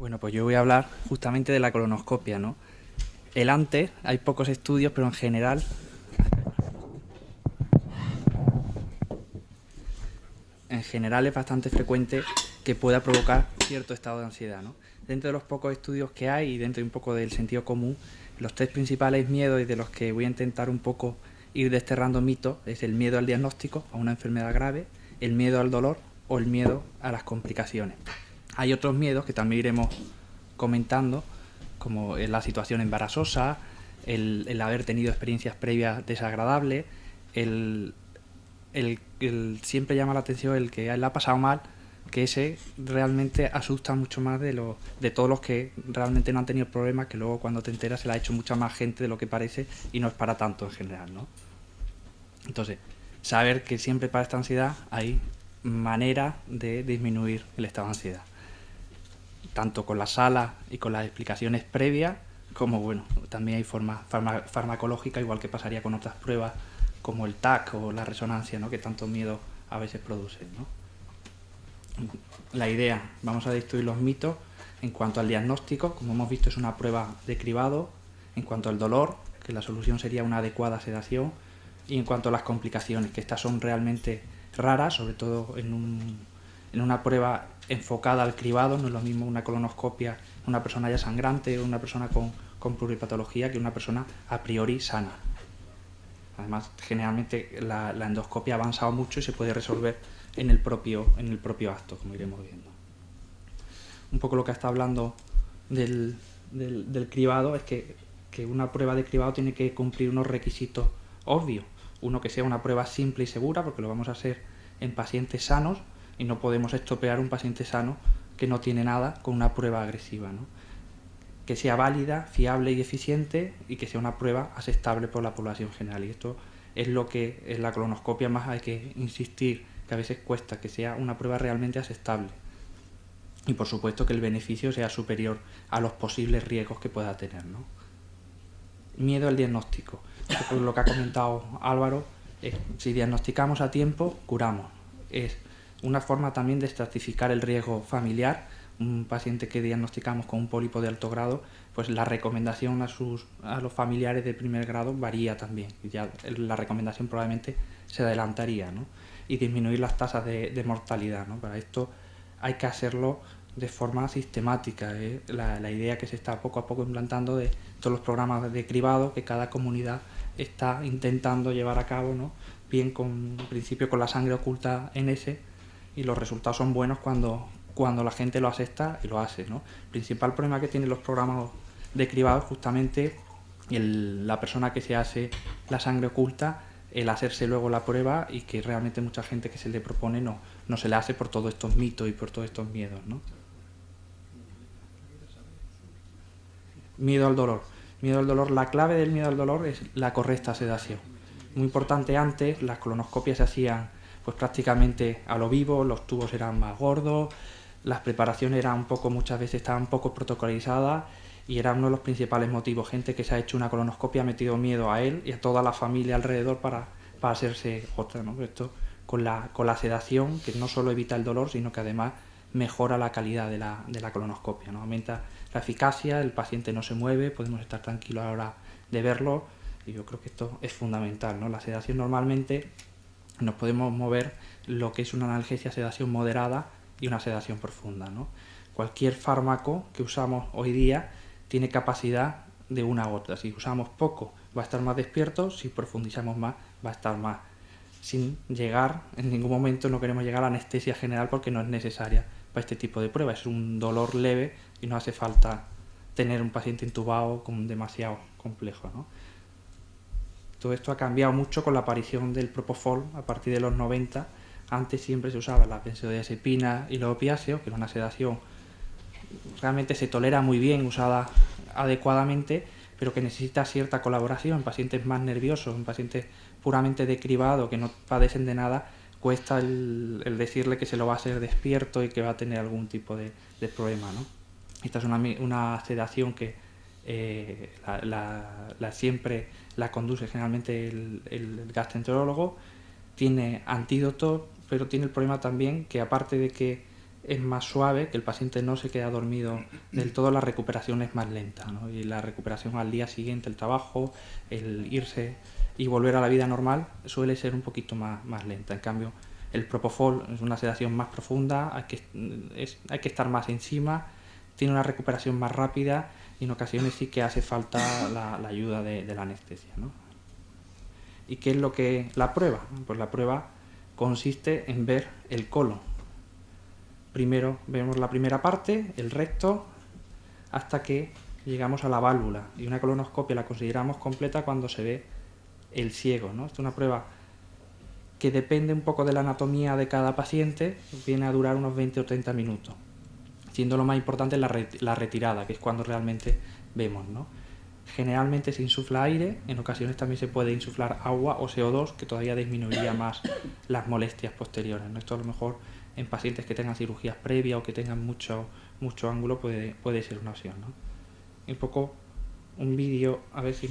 Bueno, pues yo voy a hablar justamente de la colonoscopia, ¿no? El antes, hay pocos estudios, pero en general es bastante frecuente que pueda provocar cierto estado de ansiedad, ¿no? Dentro de los pocos estudios que hay y dentro de un poco del sentido común, los tres principales miedos y de los que voy a intentar un poco ir desterrando mitos es el miedo al diagnóstico, a una enfermedad grave, el miedo al dolor o el miedo a las complicaciones. Hay otros miedos que también iremos comentando, como la situación embarazosa, el haber tenido experiencias previas desagradables, el siempre llama la atención el que le ha pasado mal, que ese realmente asusta mucho más de todos los que realmente no han tenido problemas, que luego cuando te enteras se le ha hecho mucha más gente de lo que parece y no es para tanto en general, ¿no? Entonces, saber que siempre para esta ansiedad hay manera de disminuir el estado de ansiedad, tanto con las salas y con las explicaciones previas, como bueno, también hay forma farmacológica, igual que pasaría con otras pruebas como el TAC o la resonancia, ¿no?, que tanto miedo a veces producen, ¿no? La idea, vamos a destruir los mitos en cuanto al diagnóstico. Como hemos visto, es una prueba de cribado. En cuanto al dolor, que la solución sería una adecuada sedación. Y en cuanto a las complicaciones, que estas son realmente raras, sobre todo en una prueba enfocada al cribado. No es lo mismo una colonoscopia una persona ya sangrante o una persona con pluripatología que una persona a priori sana. Además, generalmente la endoscopia ha avanzado mucho y se puede resolver en el propio acto, como iremos viendo. Un poco lo que está hablando del cribado es que una prueba de cribado tiene que cumplir unos requisitos obvios. Uno, que sea una prueba simple y segura, porque lo vamos a hacer en pacientes sanos y no podemos estropear un paciente sano que no tiene nada con una prueba agresiva, ¿no? Que sea válida, fiable y eficiente, y que sea una prueba aceptable por la población general. Y esto es lo que en la colonoscopia más hay que insistir, que a veces cuesta, que sea una prueba realmente aceptable. Y por supuesto que el beneficio sea superior a los posibles riesgos que pueda tener, ¿no? Miedo al diagnóstico. Lo que ha comentado Álvaro, si diagnosticamos a tiempo, curamos. Es una forma también de estratificar el riesgo familiar. Un paciente que diagnosticamos con un pólipo de alto grado, pues la recomendación a los familiares de primer grado varía también. Ya la recomendación probablemente se adelantaría, ¿no? Y disminuir las tasas de mortalidad, ¿no? Para esto hay que hacerlo de forma sistemática. La idea que se está poco a poco implantando de todos los programas de cribado que cada comunidad está intentando llevar a cabo, ¿no? Bien en principio con la sangre oculta NS, y los resultados son buenos cuando la gente lo acepta y lo hace, ¿no? El principal problema que tienen los programas de cribado es justamente la persona que se hace la sangre oculta, el hacerse luego la prueba, y que realmente mucha gente que se le propone no se le hace por todos estos mitos y por todos estos miedos, ¿no? Miedo al dolor. Miedo al dolor. La clave del miedo al dolor es la correcta sedación. Muy importante, antes las colonoscopias se hacían pues prácticamente a lo vivo, los tubos eran más gordos, las preparaciones eran muchas veces estaban poco protocolizadas, y era uno de los principales motivos. Gente que se ha hecho una colonoscopia ha metido miedo a él y a toda la familia alrededor para hacerse otra, ¿no? Esto con la sedación, que no solo evita el dolor, sino que además mejora la calidad de la colonoscopia, ¿no? Aumenta la eficacia, el paciente no se mueve, podemos estar tranquilos a la hora de verlo, y yo creo que esto es fundamental, ¿no? La sedación, normalmente nos podemos mover lo que es una analgesia, sedación moderada y una sedación profunda, ¿no? Cualquier fármaco que usamos hoy día tiene capacidad de una a otra. Si usamos poco va a estar más despierto, si profundizamos más va a estar más, sin llegar, en ningún momento no queremos llegar a la anestesia general, porque no es necesaria para este tipo de pruebas. Es un dolor leve y no hace falta tener un paciente intubado con demasiado complejo, ¿no? Todo esto ha cambiado mucho con la aparición del propofol a partir de los 90. Antes siempre se usaba la benzodiazepina y los opiáceos, que era una sedación realmente se tolera muy bien usada adecuadamente, pero que necesita cierta colaboración. En pacientes más nerviosos, en pacientes puramente de cribado que no padecen de nada, cuesta el decirle que se lo va a hacer despierto y que va a tener algún tipo de problema, ¿no? Esta es una sedación que siempre la conduce generalmente el gastroenterólogo. Tiene antídoto, pero tiene el problema también que, aparte de que es más suave, que el paciente no se queda dormido del todo, la recuperación es más lenta, ¿no? Y la recuperación al día siguiente, el trabajo, el irse y volver a la vida normal suele ser un poquito más lenta. En cambio, el propofol es una sedación más profunda, hay que estar más encima, tiene una recuperación más rápida y en ocasiones sí que hace falta la ayuda de la anestesia, ¿no? ¿Y qué es lo que la prueba? Pues la prueba consiste en ver el colon. Primero vemos la primera parte, el recto, hasta que llegamos a la válvula. Y una colonoscopia la consideramos completa cuando se ve el ciego, ¿no? Esta es una prueba que depende un poco de la anatomía de cada paciente, viene a durar unos 20 o 30 minutos, siendo lo más importante la retirada, que es cuando realmente vemos, ¿no? Generalmente se insufla aire, en ocasiones también se puede insuflar agua o CO2, que todavía disminuiría más las molestias posteriores, ¿no? Esto a lo mejor en pacientes que tengan cirugías previas o que tengan mucho ángulo puede ser una opción, ¿no? Un poco un vídeo, a ver si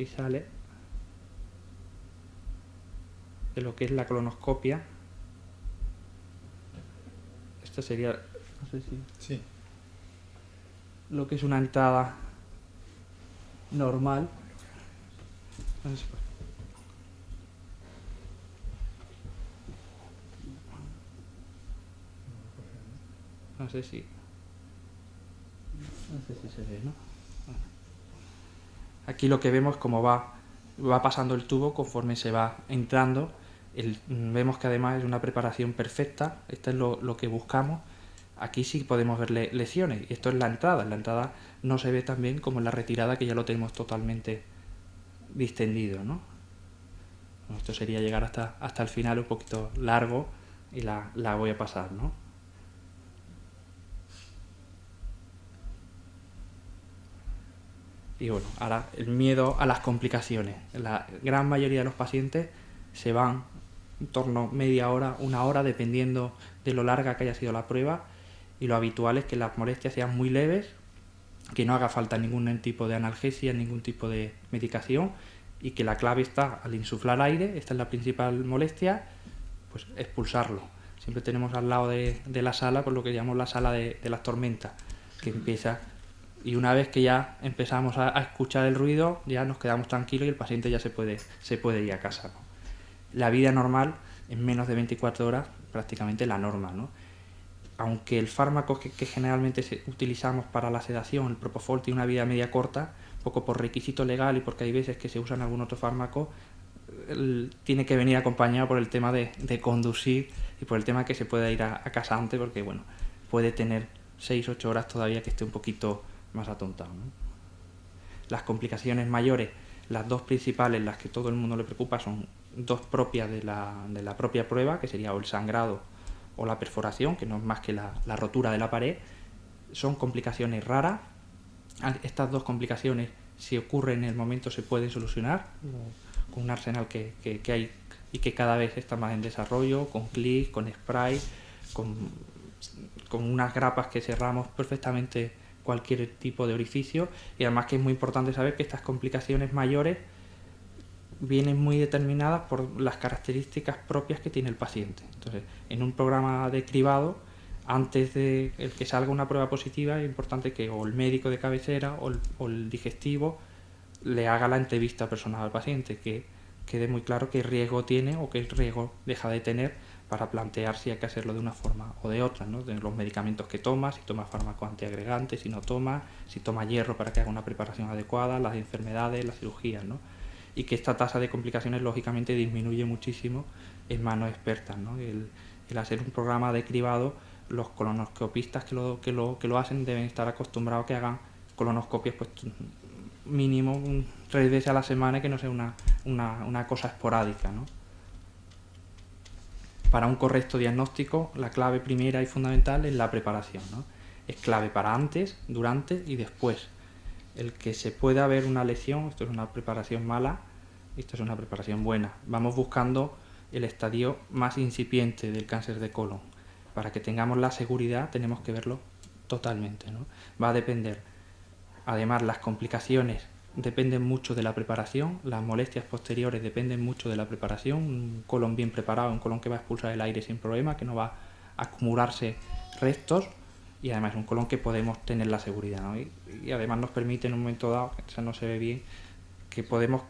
sale, de lo que es la colonoscopia. Esto sería, no sé si... Sí. Lo que es una entrada normal. No sé si se ve, ¿no? Aquí lo que vemos es cómo va pasando el tubo conforme se va entrando. Vemos que además es una preparación perfecta. Esto es lo que buscamos. Aquí sí podemos ver lesiones. Y esto es la entrada. En la entrada no se ve tan bien como en la retirada, que ya lo tenemos totalmente distendido, ¿no? Bueno, esto sería llegar hasta el final, un poquito largo, y la voy a pasar, ¿no? Y bueno, ahora el miedo a las complicaciones. La gran mayoría de los pacientes se van en torno a media hora, una hora, dependiendo de lo larga que haya sido la prueba, y lo habitual es que las molestias sean muy leves, que no haga falta ningún tipo de analgesia, ningún tipo de medicación, y que la clave está al insuflar aire. Esta es la principal molestia, pues expulsarlo. Siempre tenemos al lado de la sala, por lo que llamamos la sala de las tormentas, que empieza... Y una vez que ya empezamos a escuchar el ruido, ya nos quedamos tranquilos y el paciente ya se puede ir a casa, ¿no? La vida normal, en menos de 24 horas, prácticamente la norma, ¿no? Aunque el fármaco que generalmente utilizamos para la sedación, el propofol, tiene una vida media corta, un poco por requisito legal y porque hay veces que se usan algún otro fármaco, tiene que venir acompañado por el tema de conducir y por el tema que se pueda ir a casa antes, porque bueno, puede tener 6-8 horas todavía que esté un poquito más atontado, ¿no? Las complicaciones mayores, las dos principales, las que todo el mundo le preocupa, son dos propias de la propia prueba, que sería o el sangrado o la perforación, que no es más que la rotura de la pared. Son complicaciones raras. Estas dos complicaciones, si ocurren en el momento, se pueden solucionar con un arsenal que hay y que cada vez está más en desarrollo, con clic, con spray, con unas grapas que cerramos perfectamente cualquier tipo de orificio. Y además que es muy importante saber que estas complicaciones mayores vienen muy determinadas por las características propias que tiene el paciente. Entonces, en un programa de cribado, antes de el que salga una prueba positiva, es importante que o el médico de cabecera o el digestivo le haga la entrevista personal al paciente, que quede muy claro qué riesgo tiene o qué riesgo deja de tener, para plantear si hay que hacerlo de una forma o de otra, ¿no? De los medicamentos que toma, si toma fármacos antiagregantes, si no toma, si toma hierro para que haga una preparación adecuada, las enfermedades, las cirugías, ¿no? Y que esta tasa de complicaciones lógicamente disminuye muchísimo en manos expertas, ¿no? El hacer un programa de cribado, los colonoscopistas que lo hacen deben estar acostumbrados a que hagan colonoscopias pues mínimo 3 veces a la semana, que no sea una cosa esporádica, ¿no? Para un correcto diagnóstico, la clave primera y fundamental es la preparación, ¿no? Es clave para antes, durante y después. El que se pueda ver una lesión, esto es una preparación mala, esto es una preparación buena. Vamos buscando el estadio más incipiente del cáncer de colon. Para que tengamos la seguridad tenemos que verlo totalmente, ¿no? Va a depender. Además, las complicaciones dependen mucho de la preparación, las molestias posteriores dependen mucho de la preparación. Un colon bien preparado, un colon que va a expulsar el aire sin problema, que no va acumularse restos, y además es un colon que podemos tener la seguridad, ¿no? Y además nos permite en un momento dado, que eso no se ve bien, que podemos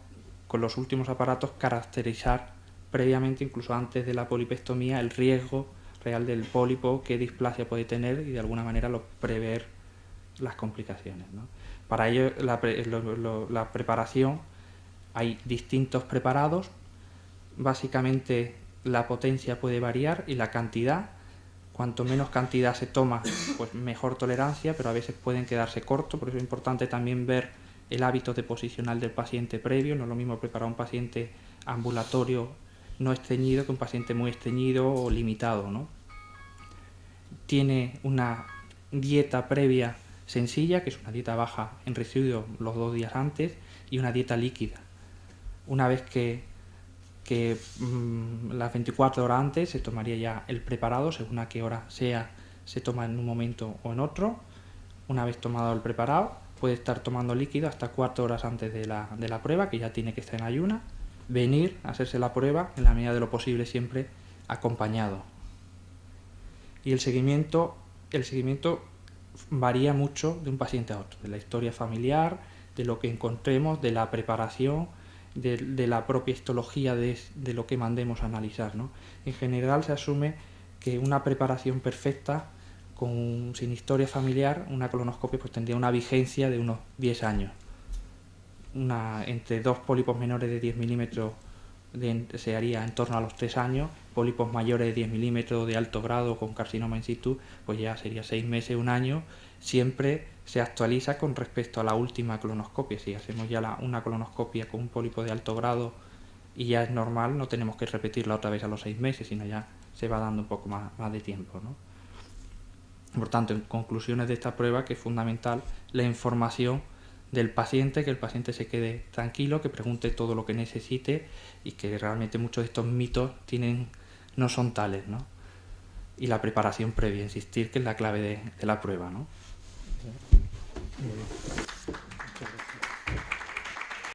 con los últimos aparatos caracterizar previamente, incluso antes de la polipectomía, el riesgo real del pólipo, qué displasia puede tener, y de alguna manera prever las complicaciones, ¿no? Para ello la preparación, hay distintos preparados. Básicamente la potencia puede variar y la cantidad. Cuanto menos cantidad se toma, pues mejor tolerancia, pero a veces pueden quedarse cortos. Por eso es importante también ver el hábito de posicional del paciente previo. No es lo mismo preparar un paciente ambulatorio no estreñido que un paciente muy estreñido o limitado, ¿no? Tiene una dieta previa sencilla, que es una dieta baja en residuos los 2 días antes, y una dieta líquida. Una vez que las 24 horas antes se tomaría ya el preparado, según a qué hora sea, se toma en un momento o en otro. Una vez tomado el preparado, puede estar tomando líquido hasta 4 horas antes de la prueba, que ya tiene que estar en ayuna, venir a hacerse la prueba, en la medida de lo posible siempre acompañado. Y el seguimiento varía mucho de un paciente a otro, de la historia familiar, de lo que encontremos, de la preparación, de la propia histología de lo que mandemos a analizar, ¿no? En general se asume que una preparación perfecta sin historia familiar, una colonoscopia, pues tendría una vigencia de unos 10 años. Entre 2 pólipos menores de 10 milímetros se haría en torno a los 3 años, pólipos mayores de 10 milímetros de alto grado con carcinoma in situ, pues ya sería 6 meses, 1 año. Siempre se actualiza con respecto a la última colonoscopia. Si hacemos ya una colonoscopia con un pólipo de alto grado y ya es normal, no tenemos que repetirla otra vez a los 6 meses, sino ya se va dando un poco más de tiempo, ¿no? Por tanto, en conclusiones de esta prueba, que es fundamental la información del paciente, que el paciente se quede tranquilo, que pregunte todo lo que necesite, y que realmente muchos de estos mitos no son tales, ¿no? Y la preparación previa, insistir que es la clave de la prueba, ¿no?